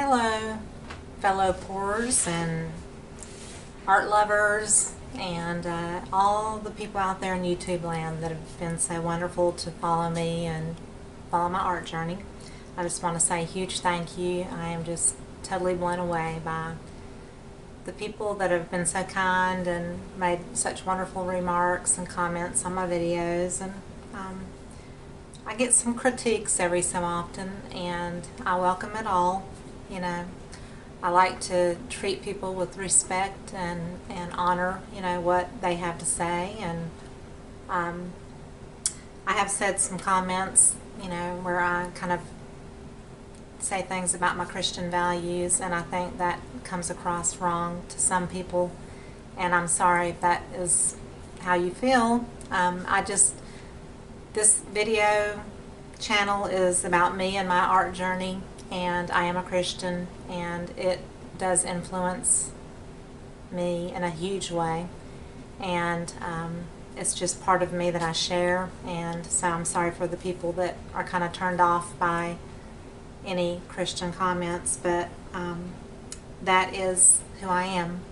Hello, fellow pourers and art lovers and all the people out there in YouTube land that have been so wonderful to follow me and follow my art journey. I just want to say a huge thank you. I am just totally blown away by the people that have been so kind and made such wonderful remarks and comments on my videos. And I get some critiques every so often, and I welcome it all. You know, I like to treat people with respect and honor, you know, what they have to say. And I have said some comments, you know, where I kind of say things about my Christian values, and I think that comes across wrong to some people, and I'm sorry if that is how you feel. This video channel is about me and my art journey, and I am a Christian, and it does influence me in a huge way, and it's just part of me that I share. And so I'm sorry for the people that are kind of turned off by any Christian comments, but that is who I am.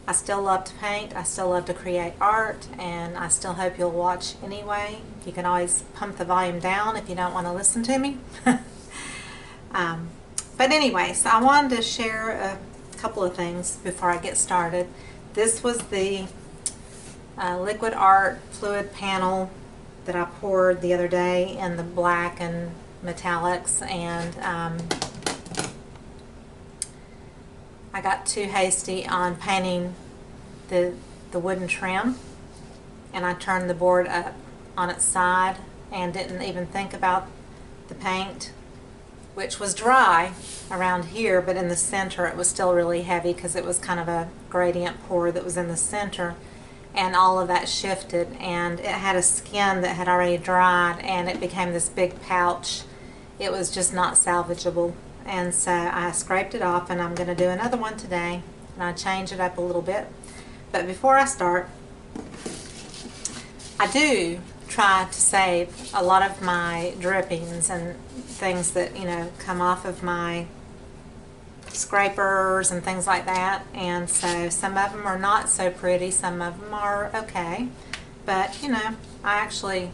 I still love to paint, I still love to create art, and I still hope you'll watch anyway. You can always pump the volume down if you don't want to listen to me. But anyway, so I wanted to share a couple of things before I get started. This was the liquid art fluid panel that I poured the other day in the black and metallics, and I got too hasty on painting the wooden trim, and I turned the board up on its side and didn't even think about the paint, which was dry around here, but in the center it was still really heavy because it was kind of a gradient pour that was in the center, and all of that shifted, and it had a skin that had already dried, and it became this big pouch. It was just not salvageable, and so I scraped it off, and I'm going to do another one today, and I change it up a little bit. But before I start, I do try to save a lot of my drippings and things that, you know, come off of my scrapers and things like that, and so some of them are not so pretty, some of them are okay, but you know, I actually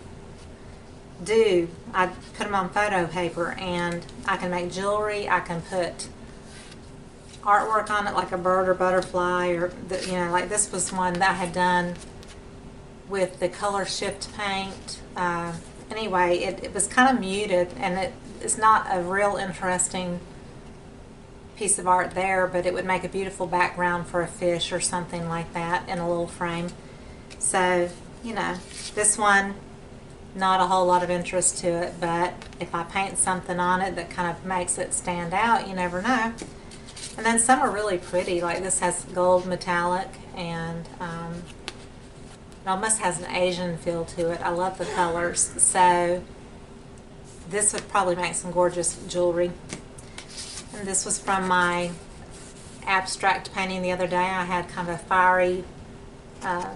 I put them on photo paper, and I can make jewelry, I can put artwork on it like a bird or butterfly, or you know, like this was one that I had done with the color shift paint. Anyway, it was kind of muted, and it's not a real interesting piece of art there, but it would make a beautiful background for a fish or something like that in a little frame. So, you know, this one, not a whole lot of interest to it, but if I paint something on it that kind of makes it stand out, you never know. And then some are really pretty, like this has gold metallic, and it almost has an Asian feel to it. I love the colors, so this would probably make some gorgeous jewelry. And this was from my abstract painting the other day. I had kind of a fiery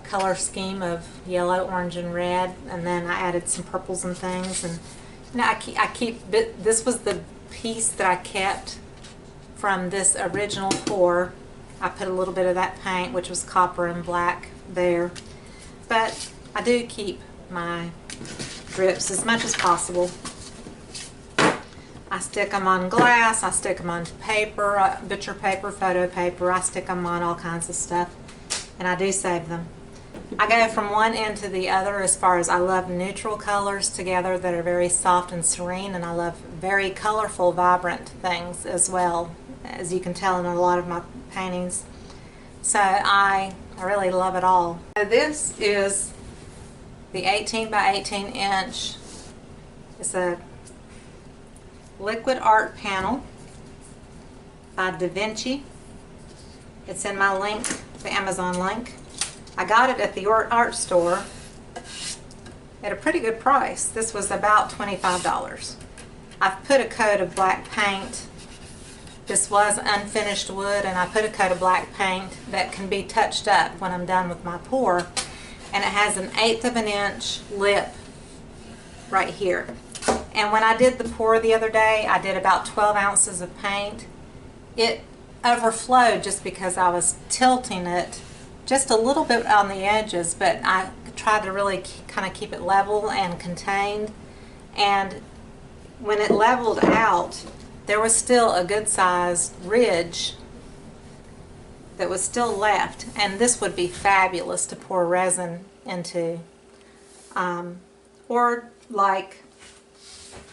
color scheme of yellow, orange, and red, and then I added some purples and things. And you know, this was the piece that I kept from this original pour. I put a little bit of that paint, which was copper and black, there. But I do keep my drips as much as possible. I stick them on glass, I stick them on paper, butcher paper, photo paper, I stick them on all kinds of stuff, and I do save them. I go from one end to the other as far as I love neutral colors together that are very soft and serene, and I love very colorful, vibrant things as well, as you can tell in a lot of my paintings. So I really love it all. So this is the 18 by 18 inch. It's a liquid art panel by Davinci. It's in my link, the Amazon link. I got it at the art store at a pretty good price. This was about $25. I've put a coat of black paint. This was unfinished wood, and I put a coat of black paint that can be touched up when I'm done with my pour, and it has an 1/8 of an inch lip right here. And when I did the pour the other day, I did about 12 ounces of paint. It overflowed just because I was tilting it just a little bit on the edges, but I tried to really kind of keep it level and contained. And when it leveled out, there was still a good sized ridge that was still left, and this would be fabulous to pour resin into. Or like,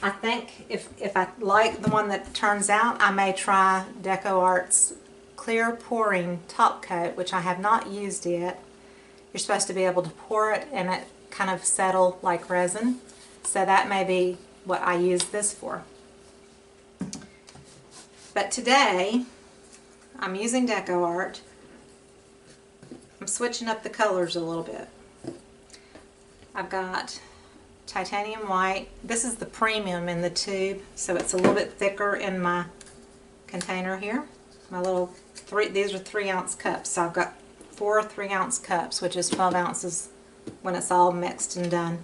I think if I like the one that turns out, I may try DecoArt's clear pouring top coat, which I have not used yet. You're supposed to be able to pour it and it kind of settle like resin, so that may be what I use this for. But today I'm using DecoArt. I'm switching up the colors a little bit. I've got titanium white. This is the premium in the tube, so it's a little bit thicker in my container here. My little these are 3-ounce cups, so I've got 4 3-ounce cups, which is 12 ounces when it's all mixed and done.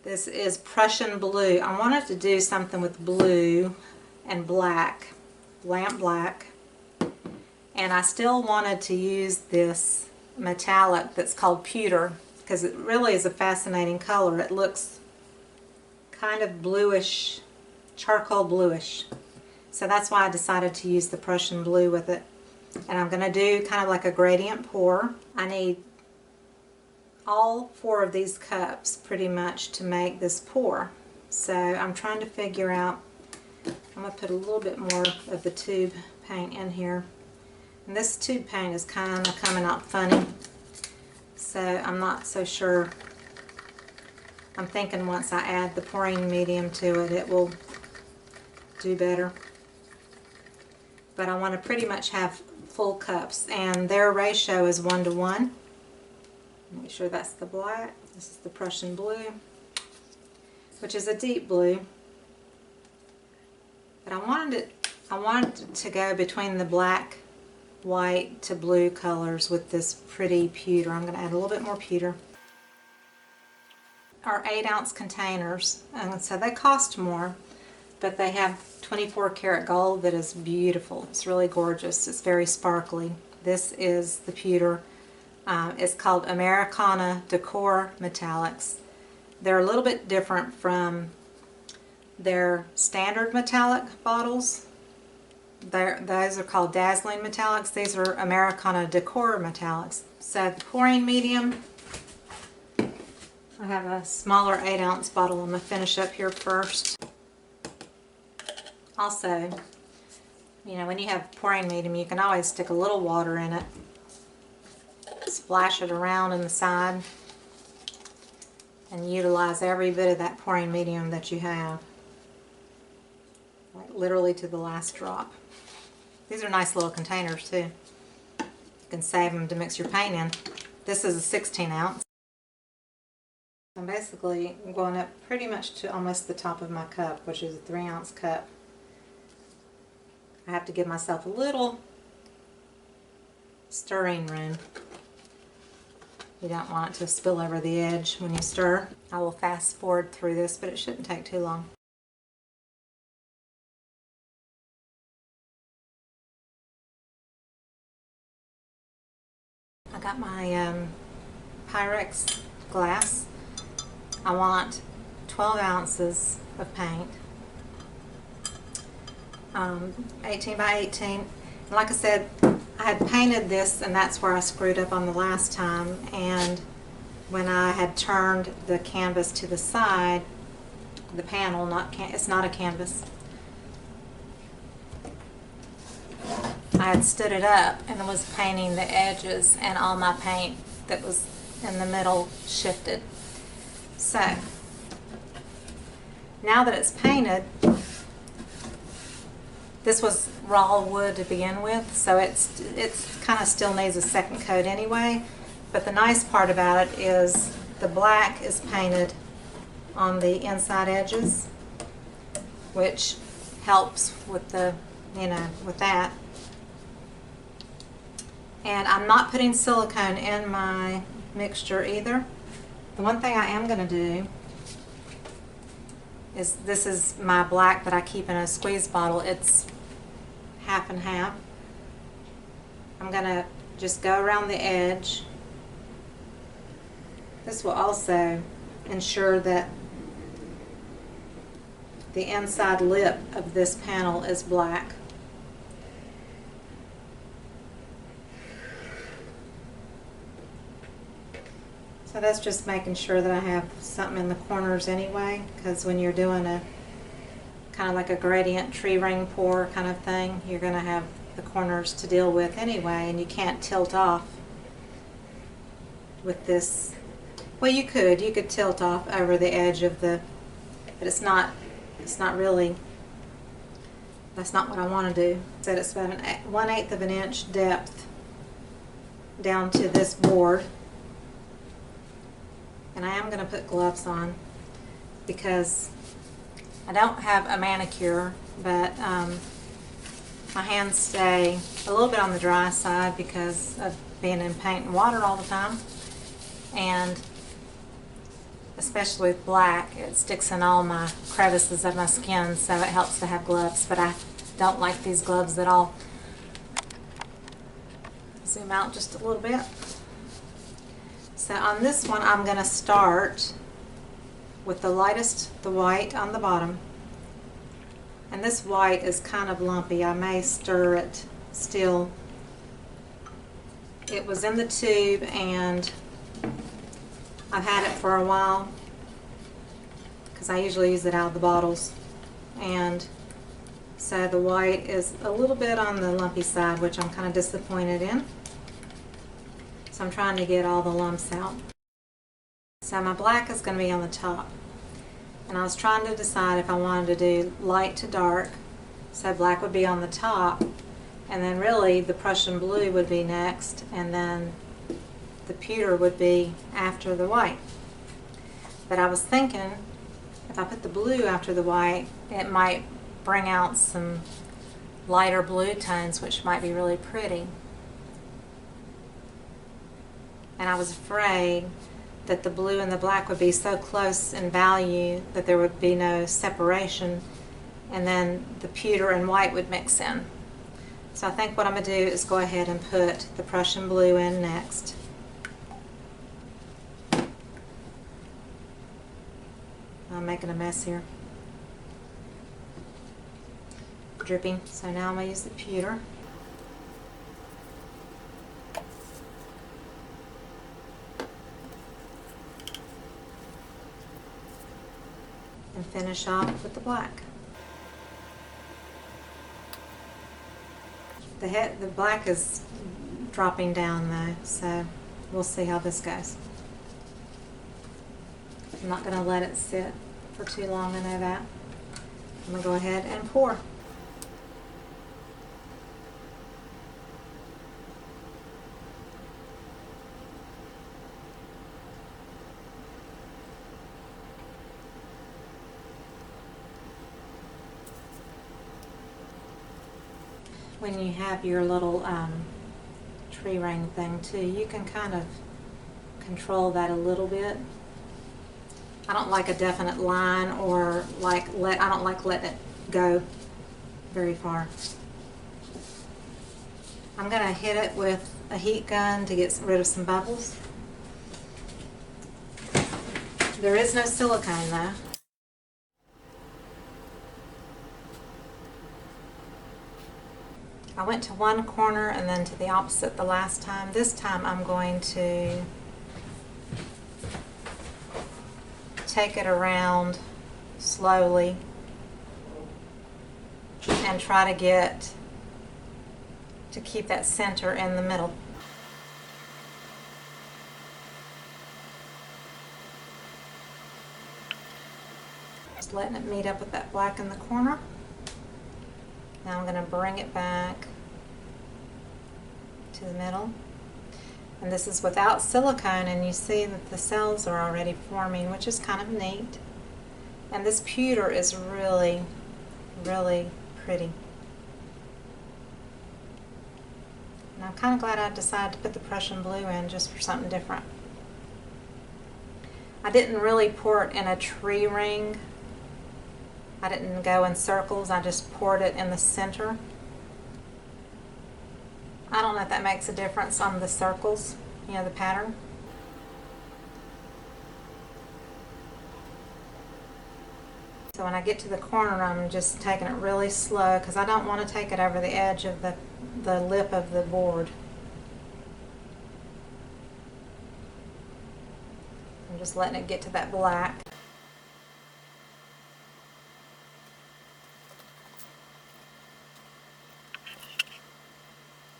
This is Prussian blue. I wanted to do something with blue and black, lamp black, and I still wanted to use this metallic that's called pewter, because it really is a fascinating color. It looks kind of bluish, charcoal bluish. So that's why I decided to use the Prussian blue with it. And I'm going to do kind of like a gradient pour. I need all 4 of these cups pretty much to make this pour. So I'm trying to figure out, I'm going to put a little bit more of the tube paint in here. And this tube paint is kind of coming out funny, so I'm not so sure. I'm thinking once I add the pouring medium to it, it will do better. But I want to pretty much have full cups, and their ratio is 1:1. Make sure that's the black. This is the Prussian blue, which is a deep blue. But I wanted it to go between the black, white to blue colors with this pretty pewter. I'm going to add a little bit more pewter. Our 8-ounce containers, and so they cost more, but they have 24 karat gold that is beautiful. It's really gorgeous. It's very sparkly. This is the pewter. It's called Americana Decor Metallics. They're a little bit different from their standard metallic bottles. Those are called Dazzling Metallics. These are Americana Decor Metallics. So the pouring medium, I have a smaller 8-ounce bottle. I'm going to finish up here first. Also, you know, when you have pouring medium, you can always stick a little water in it. Splash it around in the side and utilize every bit of that pouring medium that you have. Like literally to the last drop. These are nice little containers too. You can save them to mix your paint in. This is a 16 ounce. I'm basically going up pretty much to almost the top of my cup, which is a 3-ounce cup. I have to give myself a little stirring room. You don't want it to spill over the edge when you stir. I will fast forward through this, but it shouldn't take too long. I got my Pyrex glass. I want 12 ounces of paint, 18 by 18. And like I said, I had painted this, and that's where I screwed up on the last time. And when I had turned the canvas to the side, the panel, it's not a canvas, I had stood it up and was painting the edges, and all my paint that was in the middle shifted. So now that it's painted, this was raw wood to begin with, so it's kind of still needs a second coat anyway. But the nice part about it is the black is painted on the inside edges, which helps with the, you know, with that. And I'm not putting silicone in my mixture either. The one thing I am going to do this is my black that I keep in a squeeze bottle. It's half and half. I'm going to just go around the edge. This will also ensure that the inside lip of this panel is black. So that's just making sure that I have something in the corners anyway, because when you're doing a kind of like a gradient tree ring pour kind of thing, you're going to have the corners to deal with anyway, and you can't tilt off with this. Well, you could tilt off over the edge of the, but it's not really, that's not what I want to do. So it's about 1/8 of an inch depth down to this board. And I am going to put gloves on because I don't have a manicure, but my hands stay a little bit on the dry side because of being in paint and water all the time. And especially with black, it sticks in all my crevices of my skin, so it helps to have gloves, but I don't like these gloves at all. Zoom out just a little bit. So on this one, I'm going to start with the lightest, the white on the bottom. And this white is kind of lumpy. I may stir it still. It was in the tube and I've had it for a while because I usually use it out of the bottles. And so the white is a little bit on the lumpy side, which I'm kind of disappointed in. So I'm trying to get all the lumps out. So my black is going to be on the top. And I was trying to decide if I wanted to do light to dark. So black would be on the top. And then really the Prussian blue would be next. And then the pewter would be after the white. But I was thinking if I put the blue after the white, it might bring out some lighter blue tones, which might be really pretty. And I was afraid that the blue and the black would be so close in value that there would be no separation, and then the pewter and white would mix in. So I think what I'm going to do is go ahead and put the Prussian blue in next. I'm making a mess here. Dripping. So now I'm going to use the pewter. And finish off with the black. The black is dropping down though, so we'll see how this goes. I'm not going to let it sit for too long, I know that. I'm going to go ahead and pour. When you have your little tree ring thing too, you can kind of control that a little bit. I don't like a definite line, or I don't like letting it go very far. I'm going to hit it with a heat gun to get rid of some bubbles. There is no silicone though. I went to one corner and then to the opposite the last time. This time I'm going to take it around slowly and try to keep that center in the middle. Just letting it meet up with that black in the corner. Now I'm going to bring it back to the middle. And this is without silicone, and you see that the cells are already forming, which is kind of neat. And this pewter is really, really pretty. And I'm kind of glad I decided to put the Prussian blue in just for something different. I didn't really pour it in a tree ring I didn't go in circles, I just poured it in the center. I don't know if that makes a difference on the circles, you know, the pattern. So when I get to the corner, I'm just taking it really slow because I don't want to take it over the edge of the lip of the board. I'm just letting it get to that black.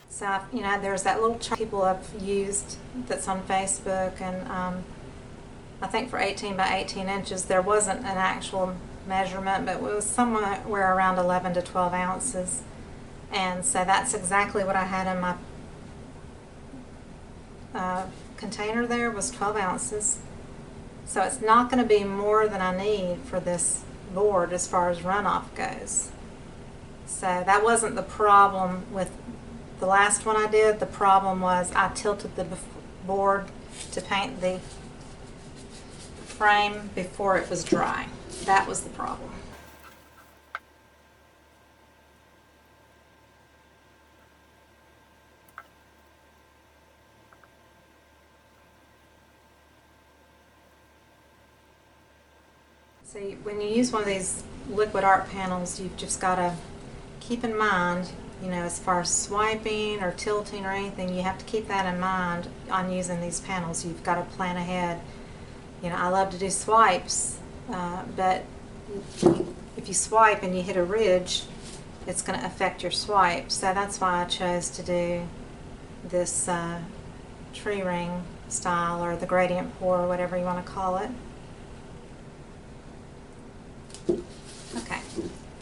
So, you know, there's that little chart people have used that's on Facebook, and I think for 18 by 18 inches, there wasn't an actual measurement, but it was somewhere around 11 to 12 ounces. And so that's exactly what I had in my container there, was 12 ounces. So it's not going to be more than I need for this board as far as runoff goes. So that wasn't the problem with the last one I did. The problem was I tilted the board to paint the frame before it was dry. That was the problem. See, when you use one of these liquid art panels, you've just got to keep in mind, you know, as far as swiping or tilting or anything, you have to keep that in mind on using these panels. You've got to plan ahead. You know, I love to do swipes, but if you swipe and you hit a ridge, it's going to affect your swipe. So that's why I chose to do this tree ring style, or the gradient pour, whatever you want to call it. Okay,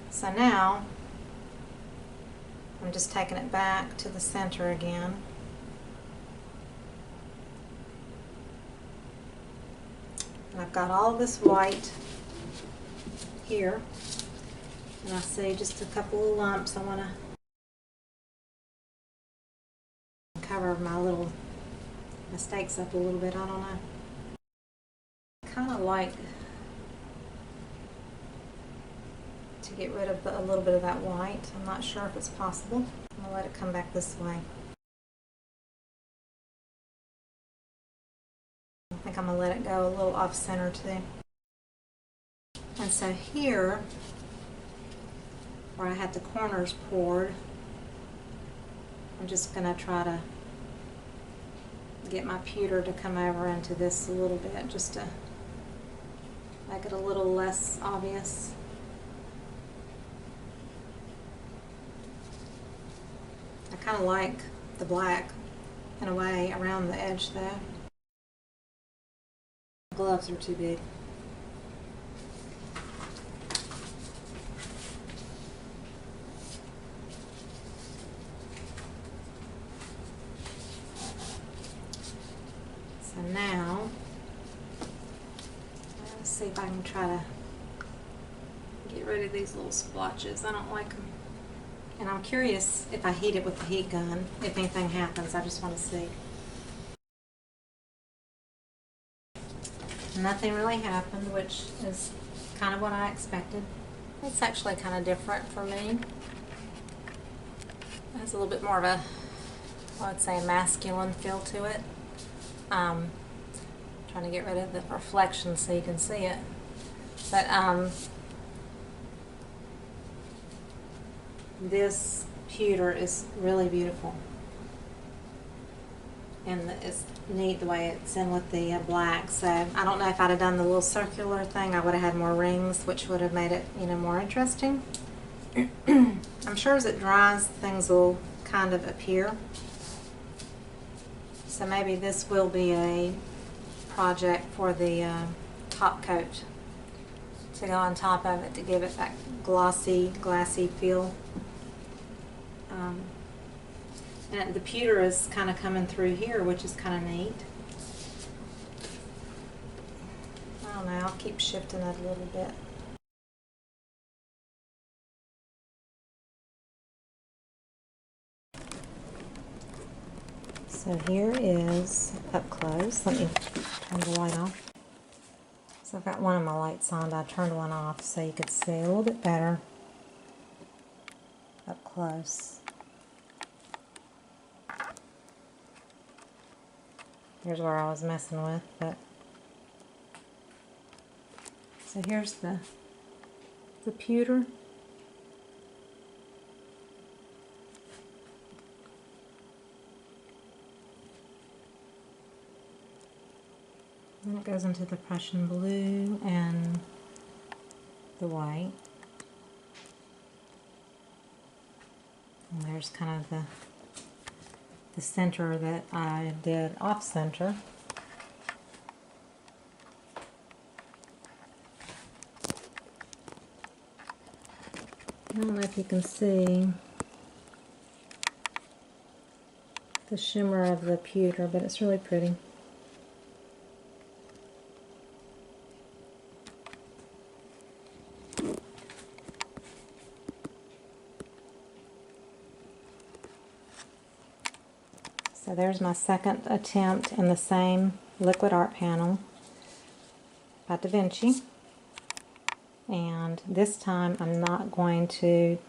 so now I'm just taking it back to the center again. And I've got all this white here, and I see just a couple of lumps. I want to cover my little mistakes up a little bit. I don't know. I kind of like to get rid of a little bit of that white. I'm not sure if it's possible. I'm going to let it come back this way. I think I'm going to let it go a little off center too. And so here, where I had the corners poured, I'm just going to try to get my pewter to come over into this a little bit, just to make it a little less obvious. I kind of like the black in a way around the edge though. The gloves are too big. So now, let's see if I can try to get rid of these little splotches. I don't like them. And I'm curious if I heat it with the heat gun, if anything happens. I just want to see. Nothing really happened, which is kind of what I expected. It's actually kind of different for me. It has a little bit more of a, I would say, a masculine feel to it. Trying to get rid of the reflection so you can see it. But this pewter is really beautiful, and it's neat the way it's in with the black. So I don't know if I'd have done the little circular thing, I would have had more rings, which would have made it, you know, more interesting. I'm sure as it dries, things will kind of appear. So maybe this will be a project for the top coat to go on top of it to give it that glossy, glassy feel. And the pewter is kind of coming through here, which is kind of neat. I don't know, I'll keep shifting it a little bit. So here is up close. Let me turn the light off. So I've got one of my lights on, I turned one off so you could see a little bit better up close. Here's where I was messing with, but so here's the pewter. Then it goes into the Prussian blue and the white. And there's kind of the center that I did off center. I don't know if you can see the shimmer of the pewter, but it's really pretty. So there's my second attempt in the same liquid art panel by Davinci. And this time I'm not going to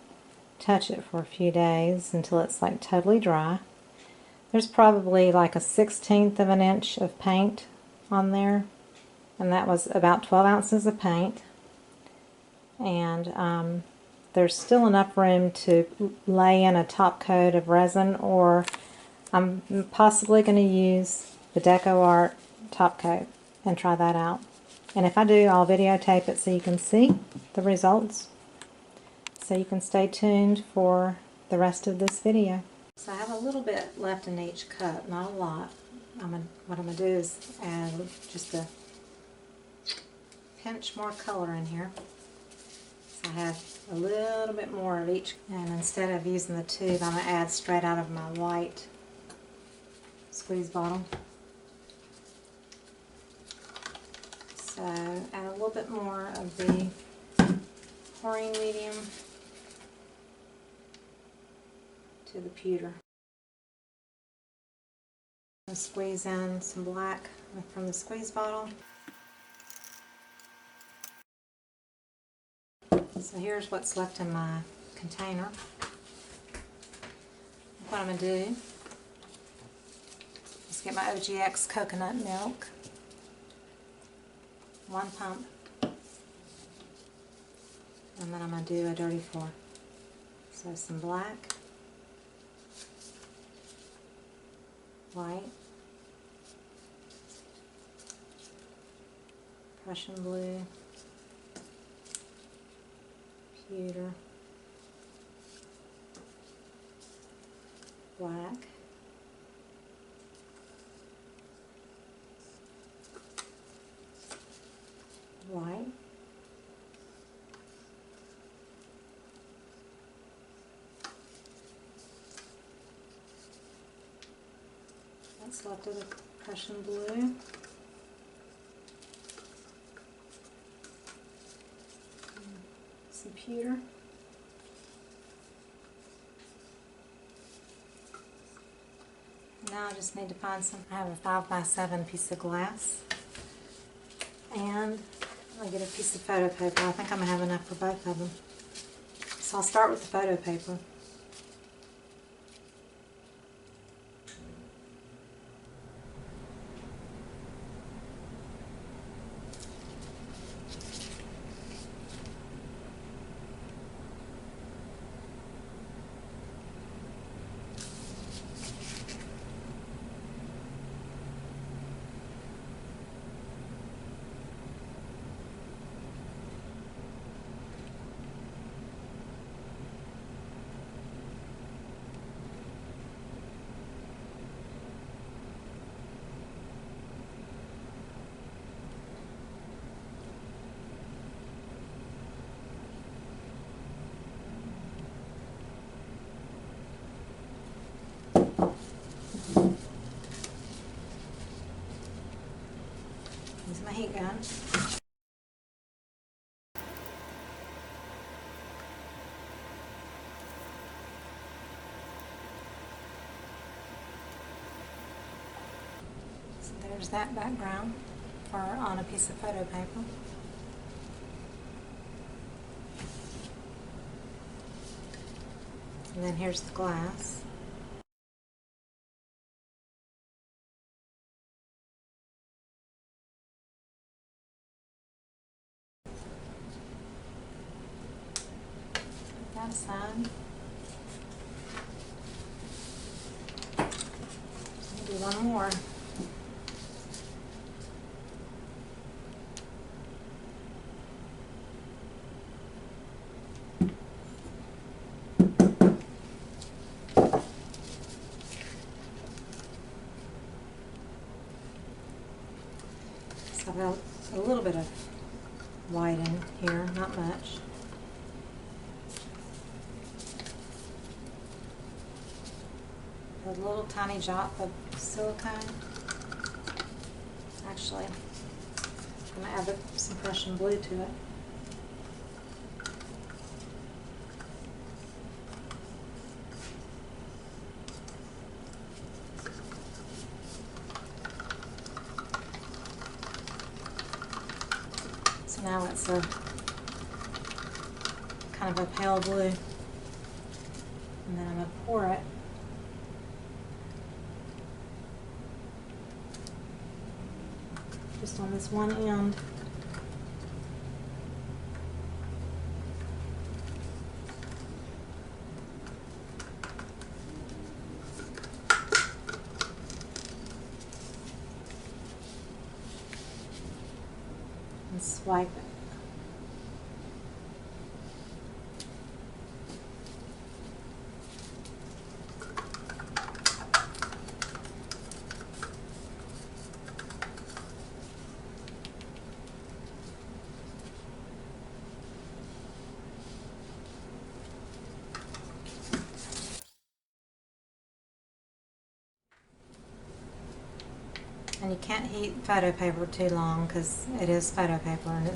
touch it for a few days until it's like totally dry. There's probably like a 1/16 of an inch of paint on there, and that was about 12 ounces of paint. And there's still enough room to lay in a top coat of resin, or I'm possibly going to use the DecoArt TopCoat and try that out. And if I do, I'll videotape it so you can see the results. So you can stay tuned for the rest of this video. So I have a little bit left in each cup, not a lot. What I'm going to do is add just a pinch more color in here. So I have a little bit more of each. And instead of using the tube, I'm going to add straight out of my white squeeze bottle. So add a little bit more of the pouring medium to the pewter. And squeeze in some black from the squeeze bottle. So here's what's left in my container. What I'm going to do is get my OGX coconut milk, 1 pump, and then I'm going to do a dirty pour. So some black, white, Prussian blue, pewter, black, white, that's left of the Prussian blue, some pewter, now I just need to find some. I have a 5x7 piece of glass, and I'll get a piece of photo paper. I think I'm going to have enough for both of them. So I'll start with the photo paper. Use my heat gun. So there's that background. for on a piece of photo paper. And then here's the glass. Put that aside. Do one more. So I've got a little bit of white in here, not much. A little tiny drop of silicone. Actually, I'm going to add some Prussian blue to it. So now it's a kind of a pale blue. And then I'm going to pour it just on this one end. And swipe it. And you can't heat photo paper too long because it is photo paper and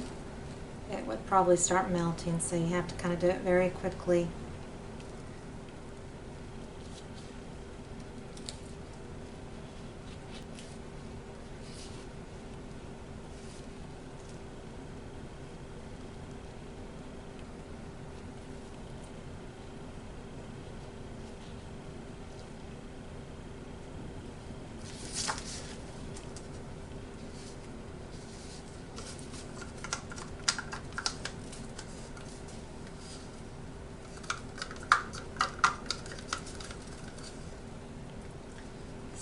it would probably start melting, so you have to kind of do it very quickly.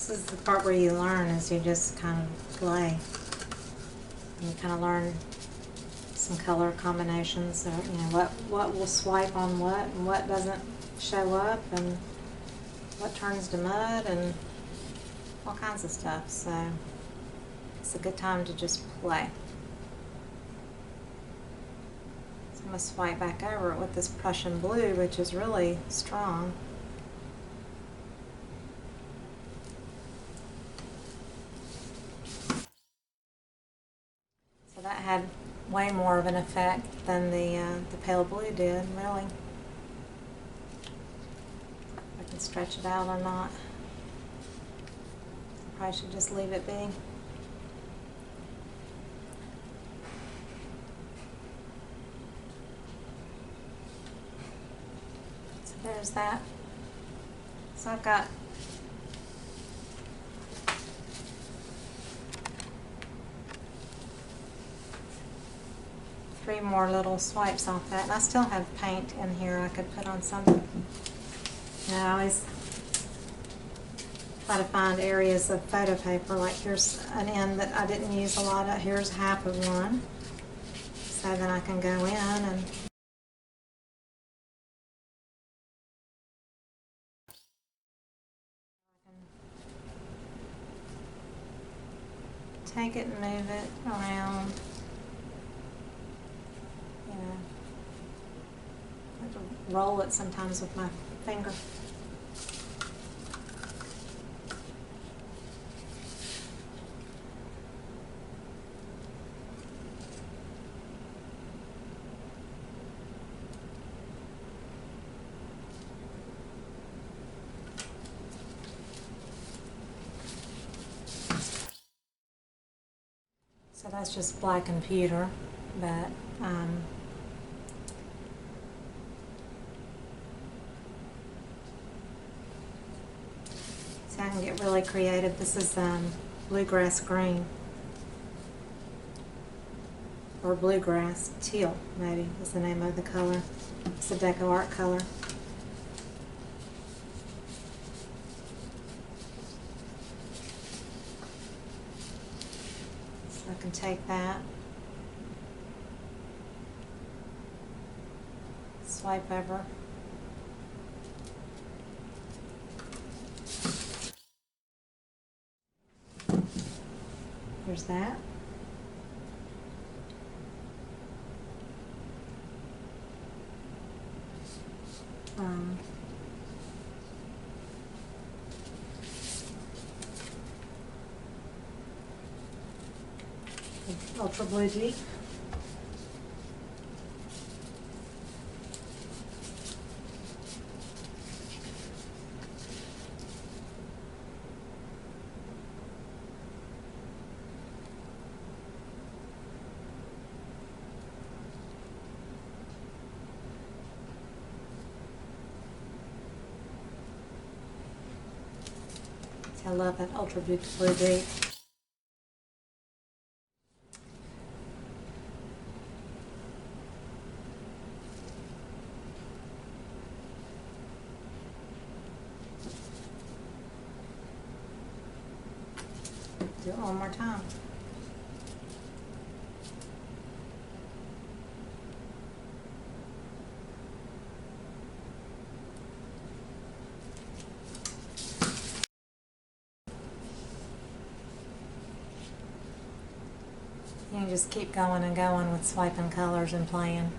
This is the part where you learn, is you just kind of play. And you kind of learn some color combinations, or you know what will swipe on what and what doesn't show up, and what turns to mud, and all kinds of stuff. So it's a good time to just play. So I'm going to swipe back over it with this Prussian blue, which is really strong. That had way more of an effect than the pale blue did, really. If I can stretch it out or not. I probably should just leave it be. So there's that. So I've got three more little swipes off that, and I still have paint in here I could put on something. And I always try to find areas of photo paper, like here's an end that I didn't use a lot of, here's half of one, so then I can go in and take it and move it around. I have to roll it sometimes with my finger. So that's just black and pewter, but so I can get really creative. This is bluegrass green, or bluegrass teal, maybe is the name of the color. It's a DecoArt color. So I can take that, swipe over. There's that. Ultra Blue Deep. I love that Ultra Blue Deep. Do it one more time. You can just keep going and going with swiping colors and playing.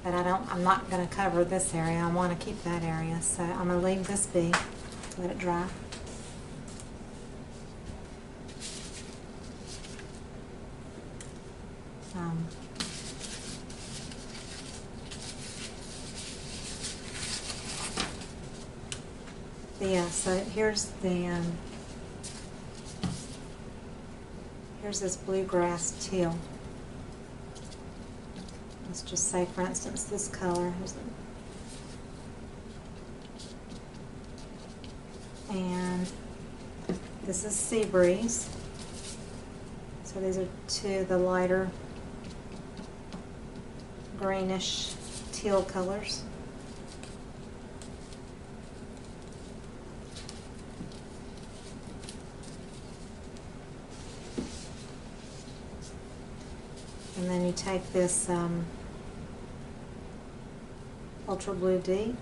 But I'm not going to cover this area. I want to keep that area. So I'm going to leave this be, let it dry. Yeah, so here's the here's this bluegrass teal. Let's just say, for instance, this color. And this is Sea Breeze. So these are two of the lighter greenish teal colors. And then you take this Ultra Blue Deep,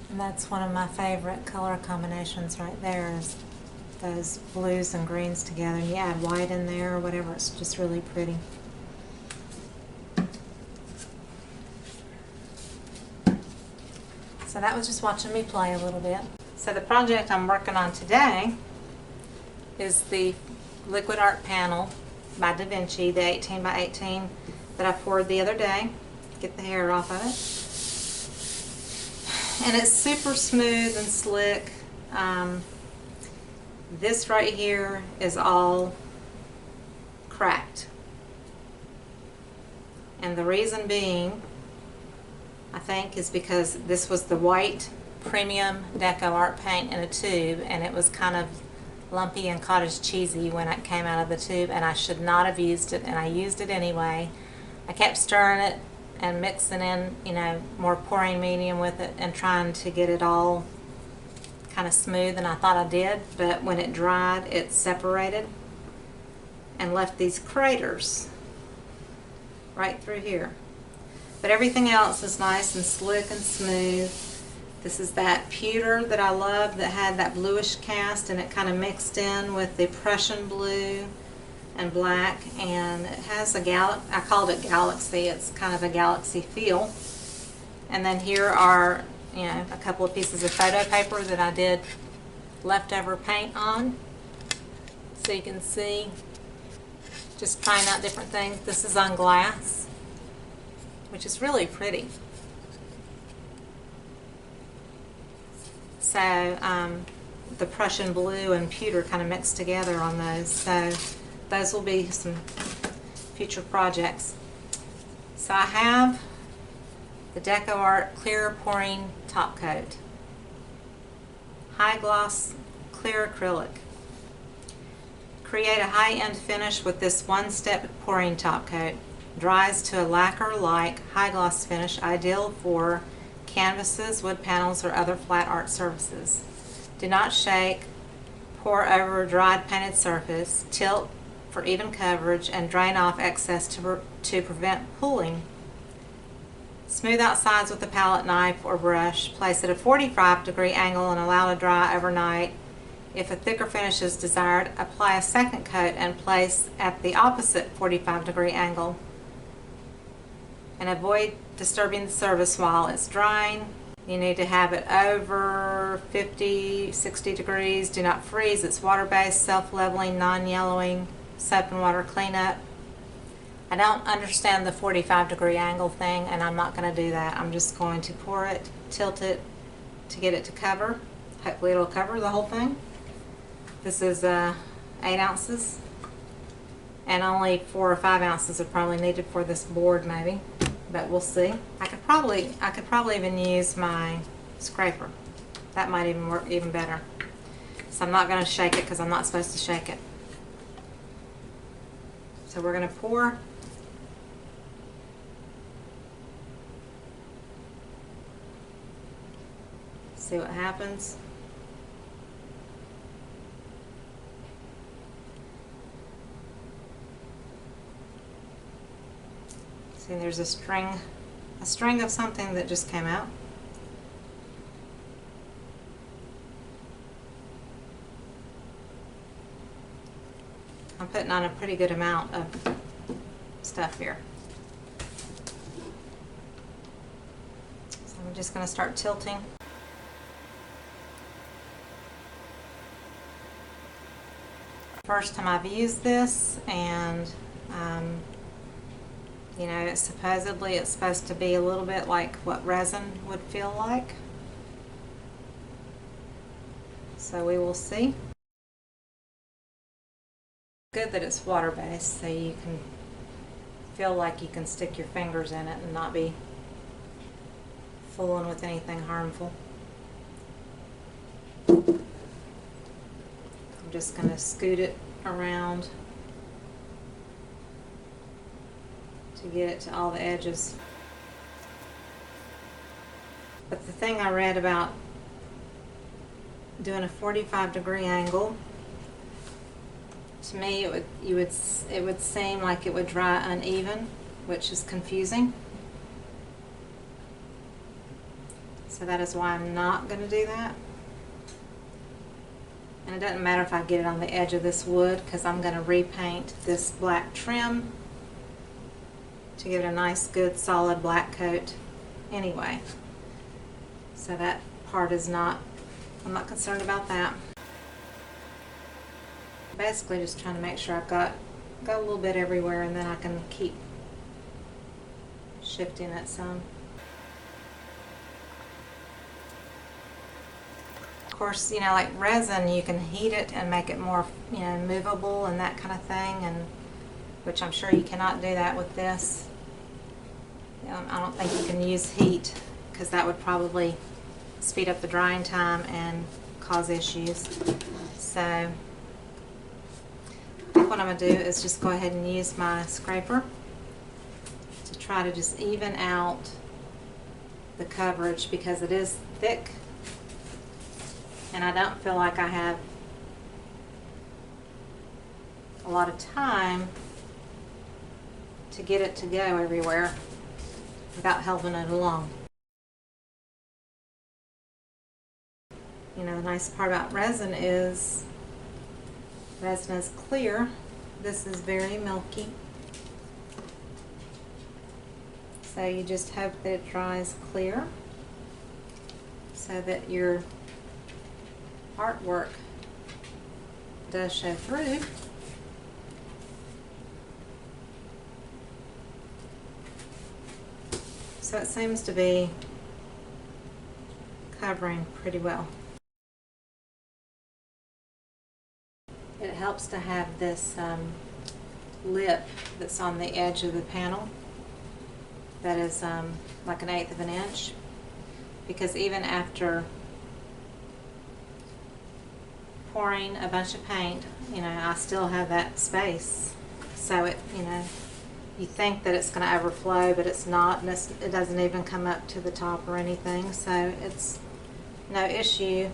and that's one of my favorite color combinations right there, is those blues and greens together. You add white in there or whatever, it's just really pretty. So that was just watching me play a little bit. So the project I'm working on today is the Liquid Art Panel by Davinci, the 18 by 18 that I poured the other day. Get the hair off of it. And it's super smooth and slick. This right here is all cracked. And the reason being, I think, is because this was the white premium DecoArt paint in a tube, and it was kind of lumpy and cottage cheesy when it came out of the tube, and I should not have used it, and I used it anyway. I kept stirring it and mixing in, you know, more pouring medium with it and trying to get it all kind of smooth, and I thought I did, but when it dried, it separated and left these craters right through here. But everything else is nice and slick and smooth. This is that pewter that I love that had that bluish cast, and it kind of mixed in with the Prussian blue and black, and it has a I called it galaxy. It's kind of a galaxy feel. And then here are, you know, a couple of pieces of photo paper that I did leftover paint on, so you can see, just trying out different things. This is on glass, which is really pretty. So the Prussian blue and pewter kind of mixed together on those. So those will be some future projects. So I have the DecoArt Clear Pouring Top Coat, High Gloss Clear Acrylic. Create a high-end finish with this one-step pouring top coat. Dries to a lacquer-like high gloss finish, ideal for canvases, wood panels, or other flat art surfaces. Do not shake. Pour over a dried painted surface. Tilt for even coverage and drain off excess to prevent pooling. Smooth out sides with a palette knife or brush. Place at a 45-degree angle and allow to dry overnight. If a thicker finish is desired, apply a second coat and place at the opposite 45-degree angle. And avoid disturbing the surface while it's drying. You need to have it over 50, 60 degrees. Do not freeze. It's water-based, self-leveling, non-yellowing, soap and water cleanup. I don't understand the 45-degree angle thing, and I'm not going to do that. I'm just going to pour it, tilt it to get it to cover. Hopefully it'll cover the whole thing. This is 8 ounces, and only 4 or 5 ounces are probably needed for this board, maybe, but we'll see. I could probably even use my scraper. That might even work even better. So I'm not going to shake it because I'm not supposed to shake it. So we're going to pour. See what happens. See, there's a string of something that just came out. I'm putting on a pretty good amount of stuff here. So I'm just going to start tilting. First time I've used this, and you know, supposedly it's supposed to be a little bit like what resin would feel like. So we will see. Good that it's water-based, so you can feel like you can stick your fingers in it and not be fooling with anything harmful. I'm just going to scoot it around to get it to all the edges. But the thing I read about doing a 45-degree angle, to me it would seem like it would dry uneven, which is confusing. So that is why I'm not going to do that. And it doesn't matter if I get it on the edge of this wood, because I'm going to repaint this black trim to give it a nice, good, solid black coat anyway. So that part is not, I'm not concerned about that. Basically just trying to make sure I've got a little bit everywhere, and then I can keep shifting it some. Of course, you know, like resin, you can heat it and make it more, you know, movable and that kind of thing, and which I'm sure you cannot do that with this. I don't think you can use heat, because that would probably speed up the drying time and cause issues. So I think what I'm going to do is just go ahead and use my scraper to try to just even out the coverage, because it is thick and I don't feel like I have a lot of time to get it to go everywhere without helping it along. you know, the nice part about resin is clear. This is very milky. So you just hope that it dries clear so that your artwork does show through. So it seems to be covering pretty well. It helps to have this lip that's on the edge of the panel that is like 1/8 of an inch, because even after pouring a bunch of paint, you know, I still have that space. So it, you know, you think that it's going to overflow, but it's not, and it doesn't even come up to the top or anything, so it's no issue.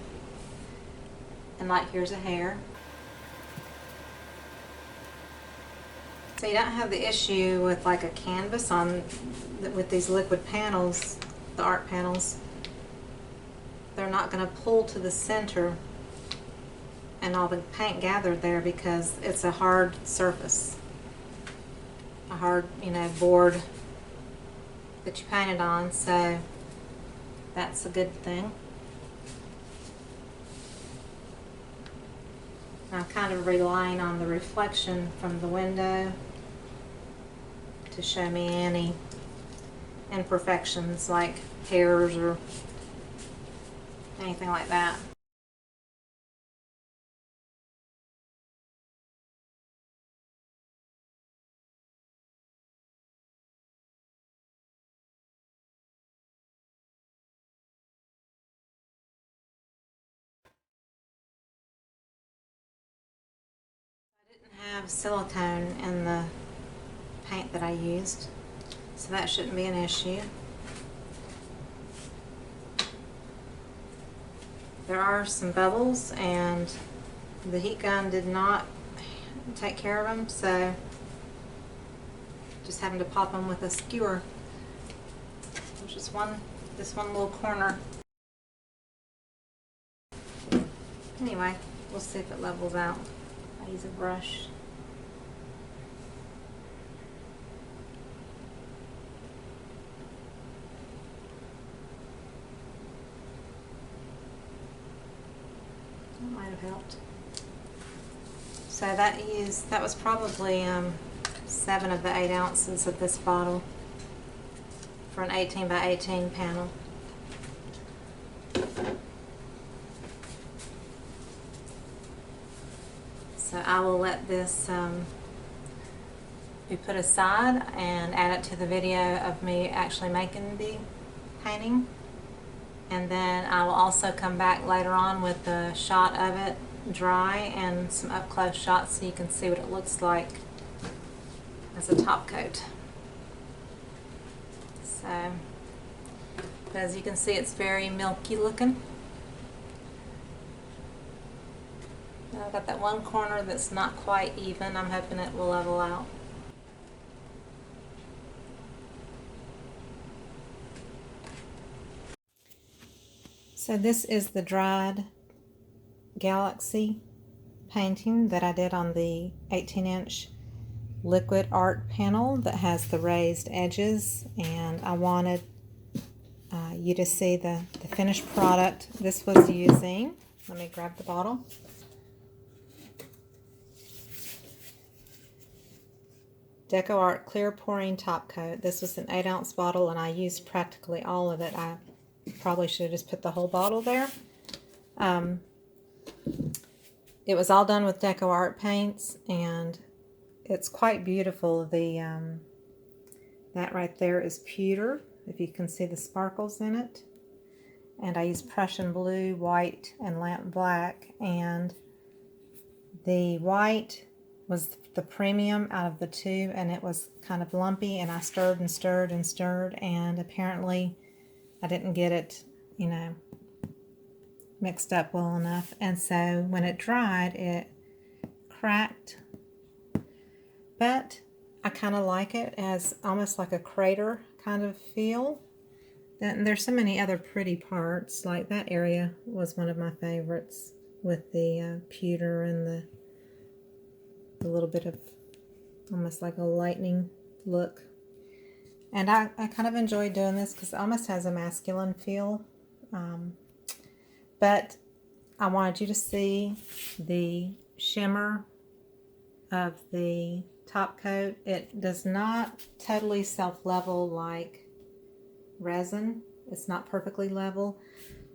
And like, here's a hair. So you don't have the issue with like a canvas with these liquid panels, the art panels. They're not going to pull to the center and all the paint gathered there because it's a hard surface, a hard, you know, board that you painted on, so that's a good thing. I'm kind of relying on the reflection from the window to show me any imperfections like hairs or anything like that. I didn't have silicone in the paint that I used, so that shouldn't be an issue. There are some bubbles and the heat gun did not take care of them, so just having to pop them with a skewer. There's just this one little corner. Anyway, we'll see if it levels out. I use a brush. That might have helped. So that was probably 7 of the 8 ounces of this bottle for an 18 by 18 panel. So I will let this be put aside and add it to the video of me actually making the painting. And then I will also come back later on with a shot of it dry and some up close shots so you can see what it looks like as a top coat. So, but as you can see, it's very milky looking. I've got that one corner that's not quite even. I'm hoping it will level out. So this is the dried Galaxy painting that I did on the 18-inch liquid art panel that has the raised edges, and I wanted you to see the finished product. This was using, let me grab the bottle. DecoArt Clear Pouring Top Coat. This was an 8-ounce bottle and I used practically all of it. I probably should have just put the whole bottle there. It was all done with DecoArt paints and it's quite beautiful. That right there is pewter, if you can see the sparkles in it. And I used Prussian blue, white, and lamp black, and the white was the premium out of the two, and it was kind of lumpy, and I stirred and stirred and stirred, and apparently I didn't get it, you know, mixed up well enough, and so when it dried it cracked. But I kind of like it as almost like a crater kind of feel. And there's so many other pretty parts, like that area was one of my favorites with the pewter and the little bit of almost like a lightning look. And I kind of enjoy doing this because it almost has a masculine feel. But I wanted you to see the shimmer of the top coat. It does not totally self-level like resin. It's not perfectly level.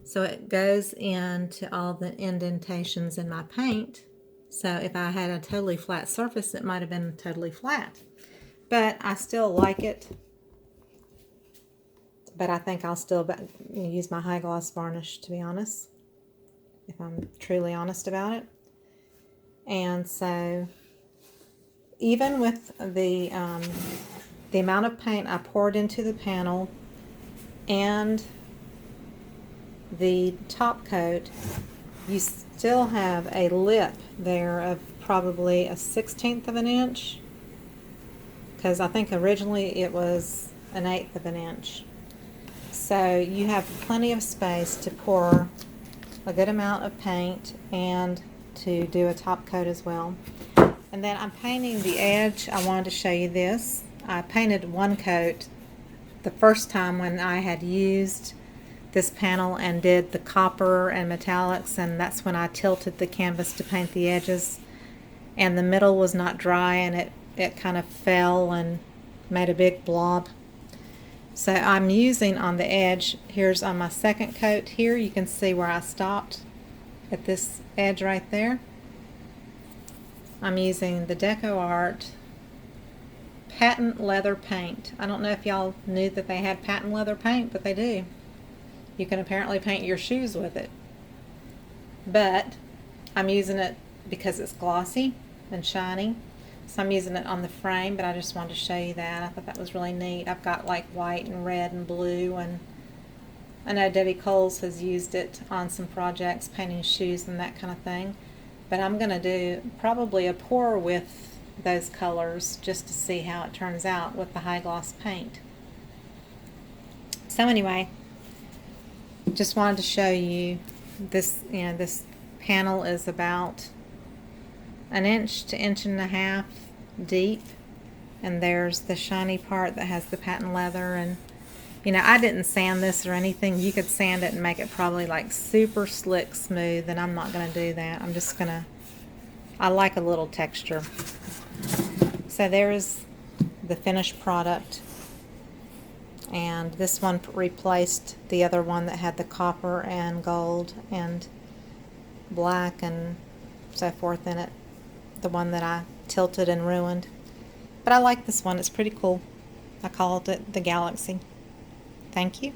So it goes into all the indentations in my paint. So if I had a totally flat surface, it might have been totally flat. But I still like it. But I think I'll still use my high gloss varnish, to be honest, if I'm truly honest about it. And so even with the amount of paint I poured into the panel and the top coat, you still have a lip there of probably a 1/16 of an inch, because I think originally it was 1/8 of an inch. So you have plenty of space to pour a good amount of paint and to do a top coat as well. And then I'm painting the edge. I wanted to show you this. I painted one coat the first time when I had used this panel and did the copper and metallics, and that's when I tilted the canvas to paint the edges, and the middle was not dry and it kind of fell and made a big blob. So I'm using on the edge, here's on my second coat here, you can see where I stopped at this edge right there. I'm using the DecoArt patent leather paint. I don't know if y'all knew that they had patent leather paint, but they do. You can apparently paint your shoes with it. But I'm using it because it's glossy and shiny. So I'm using it on the frame, but I just wanted to show you that. I thought that was really neat. I've got like white and red and blue, and I know Debbie Coles has used it on some projects, painting shoes and that kind of thing. But I'm going to do probably a pour with those colors just to see how it turns out with the high gloss paint. So anyway, just wanted to show you this. This panel is about 1 inch to 1.5 inches deep, and there's the shiny part that has the patent leather. And I didn't sand this or anything. You could sand it and make it probably like super slick smooth, and I'm not going to do that. I'm just going to, I like a little texture. So there's the finished product, and this one replaced the other one that had the copper and gold and black and so forth in it, the one that I tilted and ruined. But I like this one. It's pretty cool. I called it the Galaxy. Thank you.